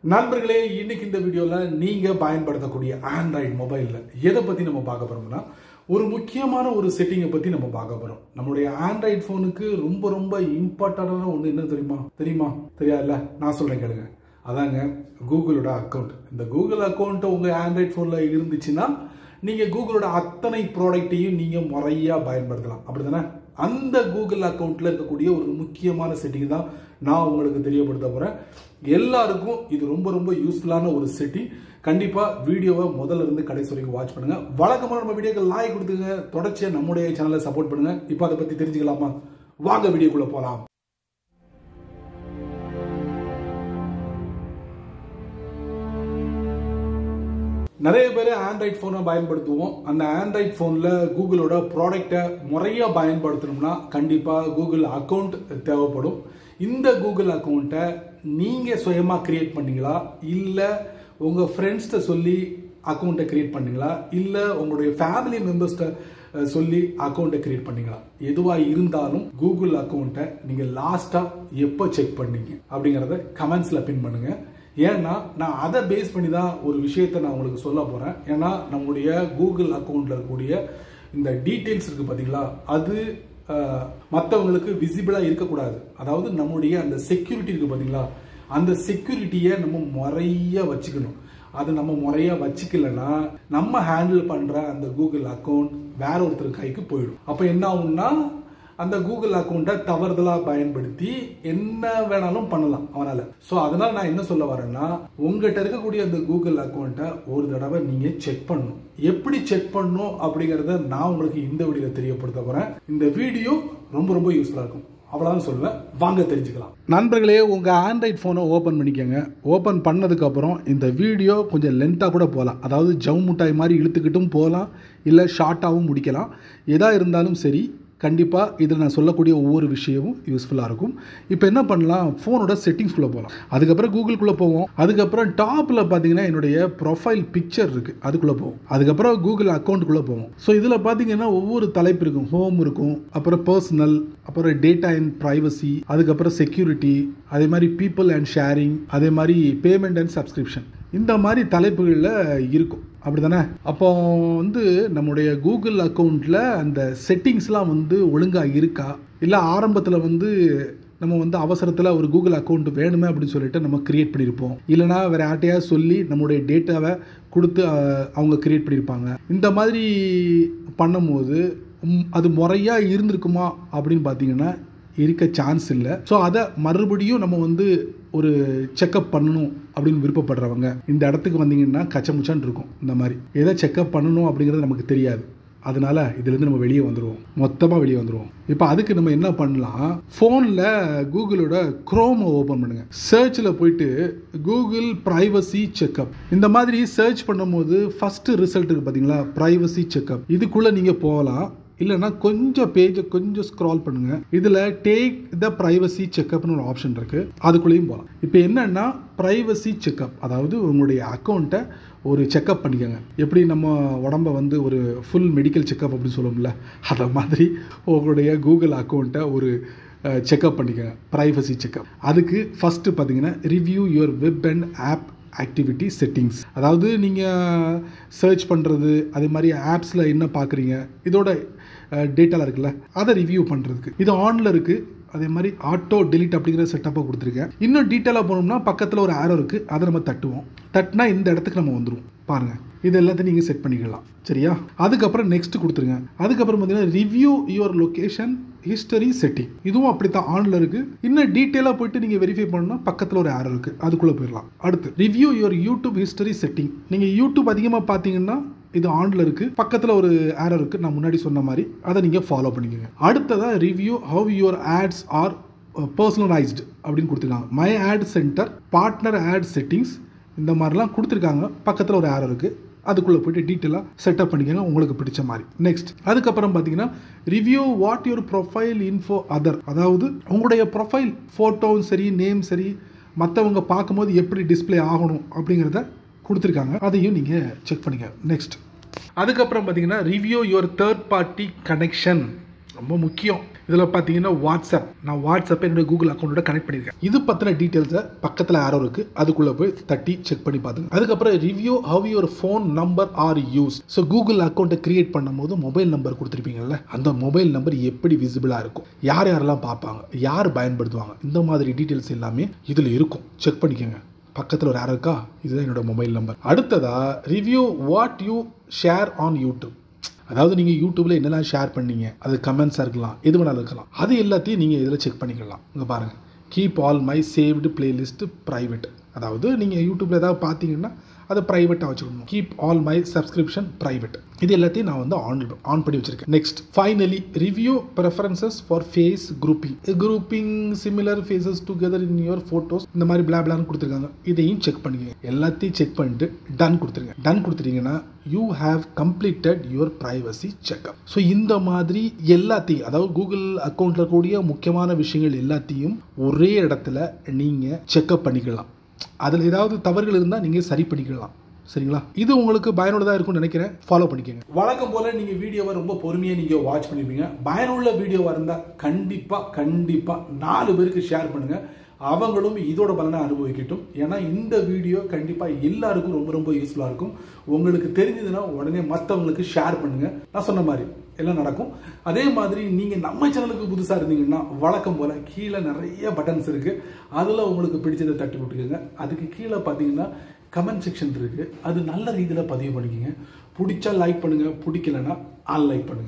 நண்பர்களே, இன்னைக்கு இந்த வீடியோல நீங்க பயன்படுத்தக்கூடிய ஆண்ட்ராய்டு மொபைல்ல எதை பத்தி நம்ம பார்க்க போறோம்னா, ஒரு முக்கியமான ஒரு செட்டிங்கை பத்தி நம்ம பார்க்க போறோம். நம்மளுடைய ஆண்ட்ராய்டு போனுக்கு ரொம்ப ரொம்ப இம்பார்ட்டன்டான ஒன்று என்ன தெரியுமா? தெரியாதுல்ல? நான் சொல்றேன் கேளுங்க. அதாங்க கூகுளோட அக்கௌண்ட். இந்த கூகுள் அக்கௌண்ட் உங்க ஆண்ட்ராய்டு போன்ல இருந்துச்சுன்னா நீங்க கூகுளோட அத்தனை ப்ராடக்ட்டையும் நீங்க முறையா பயன்படுத்தலாம். அப்படிதானே? அந்த கூகுள் அக்கௌண்ட்ல இருக்கக்கூடிய ஒரு முக்கியமான செட்டிங் தான் நான் உங்களுக்கு தெரியப்படுத்த போறேன். எல்லாருக்கும் இது ரொம்ப ரொம்ப யூஸ்ஃபுல்லான ஒரு செட்டிங். கண்டிப்பா வீடியோவை முதல்ல இருந்து கடைசி வரைக்கும் வாட்ச் பண்ணுங்க. வழக்கமான நம்ம வீடியோக்கு லைக் கொடுத்துங்க. தொடர்ச்சியா நம்முடைய சேனலை சப்போர்ட் பண்ணுங்க. இப்போ அதை பத்தி தெரிஞ்சுக்கலாமா? வாங்க வீடியோக்குள்ள போலாம். நிறைய பேர் ஆண்ட்ராய்டு போனை பயன்படுத்துவோம். அந்த ஆண்ட்ராய்டு போன்ல கூகுளோட ப்ராடக்டை முறையா பயன்படுத்தணும்னா கண்டிப்பா கூகுள் அக்கௌண்ட் தேவைப்படும். இந்த கூகுள் அக்கௌண்ட்டை நீங்க சுயமா கிரியேட் பண்ணீங்களா, இல்ல உங்க ஃப்ரெண்ட்ஸ்ட சொல்லி அக்கௌண்ட்டை கிரியேட் பண்ணீங்களா, இல்ல உங்களுடைய ஃபேமிலி மெம்பர்ஸ்ட சொல்லி அக்கௌண்ட்டை கிரியேட் பண்ணீங்களா? எதுவா இருந்தாலும் கூகுள் அக்கௌண்ட்டை நீங்க லாஸ்டா எப்போ செக் பண்ணீங்க அப்படிங்கறத கமெண்ட்ஸ்ல பின் பண்ணுங்க. ஏன்னா நான் அதை பேஸ் பண்ணி தான் ஒரு விஷயத்தை நான் உங்களுக்கு சொல்ல போறேன். ஏன்னா நம்முடைய கூகுள் அக்கௌண்ட்ல இருக்கக்கூடிய இந்த டீடைல்ஸ் இருக்கு பாத்தீங்களா, அது மற்றவங்களுக்கு விசிபிளா இருக்கக்கூடாது. அதாவது நம்முடைய அந்த செக்யூரிட்டி இருக்கு பாத்தீங்களா, அந்த செக்யூரிட்டியை நம்ம முறையா வச்சுக்கணும். அது நம்ம முறையா வச்சுக்கலன்னா நம்ம ஹேண்டில் பண்ற அந்த கூகுள் அக்கௌண்ட் வேற ஒருத்தர் கைக்கு போயிடும். அப்ப என்ன ஆகும்னா, அந்த கூகுள் அக்கௌண்ட்டை தவறுதலா பயன்படுத்தி என்ன வேணாலும் பண்ணலாம் அவனால. சோ அதனால நான் என்ன சொல்ல வரேன்னா, உங்ககிட்ட இருக்கக்கூடிய அந்த கூகுள் அக்கௌண்ட்டை ஒரு தடவை நீங்க செக் பண்ணணும். எப்படி செக் பண்ணணும் அப்படிங்கறத நான் உங்களுக்கு இந்த வீடியோல தெரியப்படுத்த போறேன். இந்த வீடியோ ரொம்ப ரொம்ப யூஸ்ஃபுல்லா இருக்கும். அவ்வளவுதான் சொல்லுவேன். வாங்க தெரிஞ்சுக்கலாம். நண்பர்களே, உங்க ஆண்ட்ராய்டு போனை ஓபன் பண்ணிக்கோங்க. ஓபன் பண்ணதுக்கு அப்புறம் இந்த வீடியோ கொஞ்சம் லென்த்தா கூட போகலாம். அதாவது ஜவு முட்டாய் மாதிரி இழுத்துக்கிட்டும் போகலாம், இல்ல ஷார்ட்டாகவும் முடிக்கலாம். எதா இருந்தாலும் சரி, கண்டிப்பாக இதில் நான் சொல்லக்கூடிய ஒவ்வொரு விஷயமும் யூஸ்ஃபுல்லாக இருக்கும். இப்போ என்ன பண்ணலாம், ஃபோனோட செட்டிங்ஸ்குள்ளே போகலாம். அதுக்கப்புறம் கூகுள்குள்ளே போவோம். அதுக்கப்புறம் டாப்பில் பார்த்தீங்கன்னா என்னுடைய ப்ரொஃபைல் பிக்சர் இருக்குது, அதுக்குள்ளே போவோம். அதுக்கப்புறம் கூகுள் அக்கௌண்ட்டுக்குள்ளே போவோம். ஸோ இதில் பார்த்தீங்கன்னா ஒவ்வொரு தலைப்பு இருக்கும். ஹோம் இருக்கும், அப்புறம் பர்சனல், அப்புறம் டேட்டா அண்ட் ப்ரைவசி, அதுக்கப்புறம் செக்யூரிட்டி, அதே மாதிரி பீப்புள் அண்ட் ஷேரிங், அதே மாதிரி பேமெண்ட் அண்ட் சப்ஸ்கிரிப்ஷன், இந்த மாதிரி தலைப்புகளில் இருக்கும். அப்படி தானே? அப்போ நம்முடைய கூகுள் அக்கௌண்ட்டில் அந்த செட்டிங்ஸ்லாம் ஒழுங்காக இருக்கா, இல்லை ஆரம்பத்தில் நம்ம அவசரத்தில் ஒரு கூகுள் அக்கௌண்ட் வேணுமே அப்படின்னு சொல்லிட்டு நம்ம கிரியேட் பண்ணியிருப்போம், இல்லைனா வேறு யார்ட்டையா சொல்லி நம்மளுடைய டேட்டாவை கொடுத்து அவங்க கிரியேட் பண்ணியிருப்பாங்க. இந்த மாதிரி பண்ணும்போது அது முறையாக இருந்திருக்குமா அப்படின்னு பார்த்தீங்கன்னா இருக்க சான்ஸ் இல்லை. ஸோ அதை மறுபடியும் நம்ம ஒரு செக்அப் பண்ணணும் அப்படின்னு விருப்பப்படுறவங்க இந்த இடத்துக்கு வந்தீங்கன்னா கச்சமுச்சான் இருக்கும். இந்த மாதிரி எதை செக்அப் பண்ணணும் அப்படிங்கிறது நமக்கு தெரியாது. அதனால இதுலேருந்து நம்ம வெளியே வந்துடுவோம், மொத்தமாக வெளியே வந்துடுவோம். இப்போ அதுக்கு நம்ம என்ன பண்ணலாம், ஃபோனில் கூகுளோட குரோமை ஓப்பன் பண்ணுங்க. சர்ச்சில் போயிட்டு கூகுள் ப்ரைவசி செக்அப் இந்த மாதிரி சர்ச் பண்ணும்போது ஃபர்ஸ்ட் ரிசல்ட் இருக்கு பார்த்தீங்களா, ப்ரைவசி செக்அப். இதுக்குள்ளே நீங்கள் போகலாம். இல்லைன்னா கொஞ்சம் பேஜை கொஞ்சம் ஸ்க்ரால் பண்ணுங்க. இதில் டேக் த ப்ரைவசி செக்அப்னு ஒரு ஆப்ஷன் இருக்கு, அதுக்குள்ளேயும் போகலாம். இப்போ என்னன்னா ப்ரைவசி செக்அப், அதாவது உங்களுடைய அக்கௌண்ட்டை ஒரு செக்அப் பண்ணிக்கோங்க. எப்படி நம்ம உடம்பை ஒரு ஃபுல் மெடிக்கல் செக்அப் அப்படின்னு சொல்லுவோம்ல, அதை மாதிரி உங்களுடைய கூகுள் அக்கௌண்ட்டை ஒரு செக்அப் பண்ணிக்கோங்க, ப்ரைவசி செக்அப். அதுக்கு ஃபஸ்ட்டு பார்த்தீங்கன்னா review your web and app activity settings. அதாவது நீங்கள் சர்ச் பண்ணுறது, அதே மாதிரி ஆப்ஸில் என்ன பார்க்குறீங்க, இதோட டேட்டாலாம் இருக்குல்ல, அதை ரிவ்யூ பண்ணுறதுக்கு இது ஆனில் இருக்குது. அதே மாதிரி ஆட்டோ டெலிட் அப்படிங்கிற செட்டப்பை கொடுத்துருக்கேன். இன்னும் டீட்டெயிலாக போனோம்னா பக்கத்தில் ஒரு ஆரோ இருக்குது, அதை நம்ம தட்டுவோம். தட்டினா இந்த இடத்துக்கு நம்ம வந்துடுவோம். பாருங்கள், இது எல்லாத்தையும் நீங்கள் செட் பண்ணிக்கலாம். சரியா? அதுக்கப்புறம் நெக்ஸ்ட் கொடுத்துருங்க. அதுக்கப்புறம் பார்த்தீங்கன்னா review your location history setting, இதுவும் அப்படி தான் ஆன்ல இருக்கு. இன்னும் டீட்டெயிலாக போயிட்டு நீங்கள் வெரிஃபை பண்ணணும்னா பக்கத்தில் ஒரு ஆரோ இருக்குது, அதுக்குள்ளே போயிடலாம். அடுத்து review your YouTube history setting. நீங்கள் யூடியூப் அதிகமாக பார்த்தீங்கன்னா இது ஆன்ல இருக்கு, பக்கத்தில் ஒரு ஆரோ இருக்குது, நான் முன்னாடி சொன்ன மாதிரி, அதை நீங்கள் ஃபாலோ பண்ணிக்கோங்க. அடுத்ததான் review how your ads are personalised அப்படின்னு கொடுத்துருக்காங்க. My ad centre, partner ad settings, இந்த மாதிரிலாம் கொடுத்துருக்காங்க. பக்கத்தில் ஒரு ஆரோ இருக்குது, அதுக்குள்ளே போய்ட்டு டீட்டெயிலாக செட்டப் பண்ணிக்கோங்க உங்களுக்கு பிடிச்ச மாதிரி. நெக்ஸ்ட் அதுக்கப்புறம் பார்த்தீங்கன்னா review what your profile info other, அதாவது உங்களுடைய ப்ரொஃபைல் ஃபோட்டோவும் சரி நேம் சரி மற்றவங்க பார்க்கும்போது எப்படி டிஸ்பிளே ஆகணும் அப்படிங்கிறத கொடுத்துருக்காங்க, அதையும் நீங்கள் செக் பண்ணிக்க. நெக்ஸ்ட் அதுக்கப்புறம் பார்த்தீங்கன்னா review your third party connection, ரொம்ப முக்கியம். இதில் பார்த்தீங்கன்னா வாட்ஸ்அப், நான் வாட்ஸ்அப்பை என்னோட கூகுள் அக்கௌண்ட்டோட கனெக்ட் பண்ணியிருக்கேன். இது பற்றின டீட்டெயில்ஸை பக்கத்தில் ஆரோ இருக்குது, அதுக்குள்ளே போய் தட்டி செக் பண்ணி பார்த்துங்க. அதுக்கப்புறம் review how your phone number are use. So Google அக்கௌண்ட்டை கிரியேட் பண்ணும்போது மொபைல் நம்பர் கொடுத்துருப்பீங்கல்ல, அந்த மொபைல் நம்பர் எப்படி விசிபிளாக இருக்கும், யார் யாரெல்லாம் பார்ப்பாங்க, யார் பயன்படுத்துவாங்க, இந்த மாதிரி டீட்டெயில்ஸ் எல்லாமே இதில் இருக்கும். செக் பண்ணிக்கோங்க. பக்கத்தில் ஒரு ஆரோ இருக்கா, இதுதான் என்னோட மொபைல் நம்பர். அடுத்ததா review what you share on YouTube. அதாவது நீங்கள் யூடியூப்பில் என்னெல்லாம் ஷேர் பண்ணீங்க, அது கமெண்ட்ஸாக இருக்கலாம், எது வேணாலும் இருக்கலாம், அது எல்லாத்தையும் நீங்கள் இதில் செக் பண்ணிக்கலாம். இங்கே பாருங்கள், keep all my saved playlist private. அதாவது நீங்கள் யூடியூப்பில் ஏதாவது பார்த்தீங்கன்னா அதை ப்ரைவேட்டாக வச்சுக்கணும். Keep all my subscription private. இது எல்லாத்தையும் நான் வந்து ஆன் பண்ணி வச்சிருக்கேன். Next finally review preferences for face grouping similar faces together in your photos. இந்த மாதிரி பிளாப்லான்னு கொடுத்துருக்காங்க. இதையும் செக் பண்ணிக்கங்க. எல்லாத்தையும் செக் பண்ணிட்டு டன் கொடுத்துருங்க. டன் கொடுத்துட்டீங்கன்னா you have completed your privacy checkup. So இந்த மாதிரி எல்லாத்தையும், அதாவது கூகுள் அக்கௌண்ட்டில் கூடிய முக்கியமான விஷயங்கள் எல்லாத்தையும் ஒரே இடத்துல நீங்கள் செக்அப் பண்ணிக்கலாம். அதில் ஏதாவது தவறுகள் இருந்தால் நீங்கள் சரி பண்ணிக்கலாம். சரிங்களா? இது உங்களுக்கு பயனுள்ளதாக இருக்கும்னு நினைக்கிறேன். ஃபாலோ பண்ணிக்கோங்க. வழக்கம் போல நீங்கள் வீடியோவை ரொம்ப பொறுமையாக நீங்கள் வாட்ச் பண்ணிருப்பீங்க. பயனுள்ள வீடியோவாக இருந்தால் கண்டிப்பாக 4 பேருக்கு ஷேர் பண்ணுங்கள். அவங்களும் இதோட பலனை அனுபவிக்கட்டும். ஏன்னா இந்த வீடியோ கண்டிப்பாக எல்லாருக்கும் ரொம்ப யூஸ்ஃபுல்லாக இருக்கும். உங்களுக்கு தெரிஞ்சதுன்னா உடனே மற்றவங்களுக்கு ஷேர் பண்ணுங்கள். நான் சொன்ன மாதிரி எல்லாம் நடக்கும். அதே மாதிரி நீங்கள் நம்ம சேனலுக்கு புதுசாக இருந்தீங்கன்னா வழக்கம் போல் கீழே நிறைய பட்டன்ஸ் இருக்குது. அதில் உங்களுக்கு பிடிச்சதை தட்டி விட்டுக்கோங்க. அதுக்கு கீழே பார்த்தீங்கன்னா கமெண்ட் செக்ஷன் இருக்குது. அது நல்ல ரீதியில் பதிவு பண்ணிக்கோங்க. பிடிச்சா லைக் பண்ணுங்கள், பிடிக்கலன்னா அன்லைக் பண்ணுங்கள்.